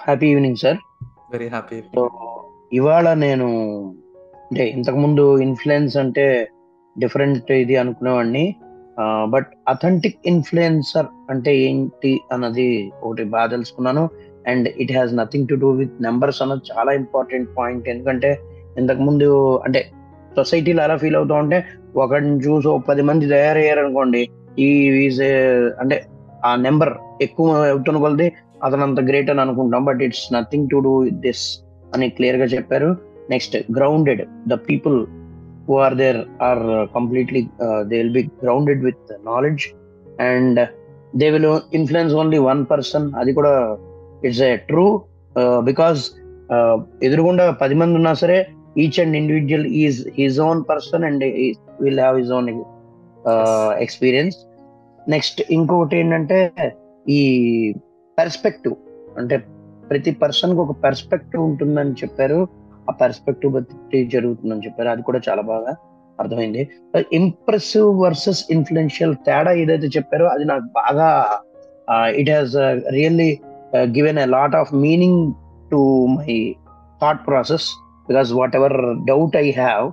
Happy evening sir. Very happy so evening. ఇవాళ నేను అంటే ఇంతకుముందు ఇన్ఫ్లుయెన్స్ అంటే డిఫరెంట్ ఇది అనుకునేవాడిని. బట్ అథెంటిక్ ఇన్ఫ్లుయెన్సర్ అంటే ఏంటి అన్నది ఒకటి బాగా తెలుసుకున్నాను. And it has nothing to do with numbers అన్నది చాలా ఇంపార్టెంట్ పాయింట్. ఎందుకంటే ఇంతకుముందు అంటే సొసైటీలో ఎలా ఫీల్ అవుతా ఉంటే ఒకరిని చూసి ఒక 10 మంది తయారయ్యారు అనుకోండి, ఈ ఈజ్ అంటే ఆ నెంబర్ ఎక్కువ అవుతున్న కొలది అతను అంత గ్రేట్ అని అనుకుంటాం. But it's nothing to do with this అని క్లియర్ గా చెప్పారు. Next grounded, the people who are there are completely they will be grounded with knowledge, and they will influence only one person. అది కూడా it's a true, because ఎదురుగుండా 10 మంది ఉన్నా సరే each and individual is his own person and will have his own experience. Next ఇంకొకటి ఏంటంటే ఈ perspective, అంటే ప్రతి పర్సన్ కి ఒక పర్స్పెక్టివ్ ఉంటుందని చెప్పారు. ఆ పర్స్పెక్టివ్ బట్టి జరుగుతుందని చెప్పారు. అది కూడా చాలా బాగా అర్థమైంది. ఇంప్రెసివ్ వర్సెస్ ఇన్ఫ్లుయెన్షియల్ తేడా ఏదైతే చెప్పారో అది నాకు బాగా it has really given a lot of meaning to my thought process, because what ever doubt I have,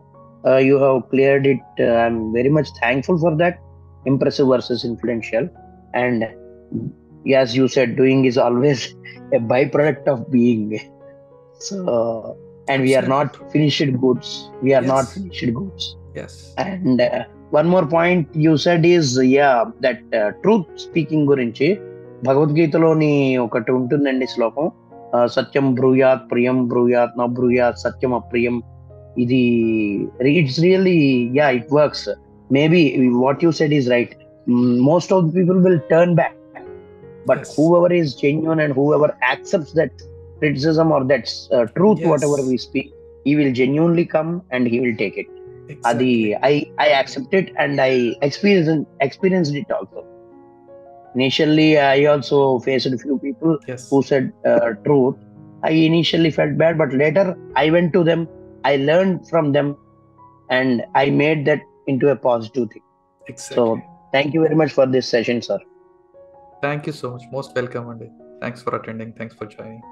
you have cleared it. I'm very much thankful for that. Impressive versus influential. And as you said, doing is always a byproduct of being. So, and we are not Absolutely. finished goods. We are not Yes. finished goods. Yes. And one more point you said is, yeah, that truth speaking గురించి భగవద్గీతలోని ఒకటి ఉంటుందండి శ్లోకం, సత్యం బ్రూయాత్ ప్రియం బ్రూయాత్ న బ్రూయాత్ సత్యం అప్రియం. ఇది it's really, yeah, it works. Maybe what you said is right. Most of the people will turn back, but Yes. whoever is genuine and whoever accepts that criticism or that truth, Yes. whatever we speak, he will genuinely come and he will take it. Adi, Exactly. I accept it and I experienced it also. Initially I also faced a few people Yes. who said truth. I initially felt bad, but later I went to them, I learned from them, and I made that into a positive thing. Exactly. So thank you very much for this session, sir. Thank you so much. Most welcome, Andy. Thanks for attending. Thanks for joining.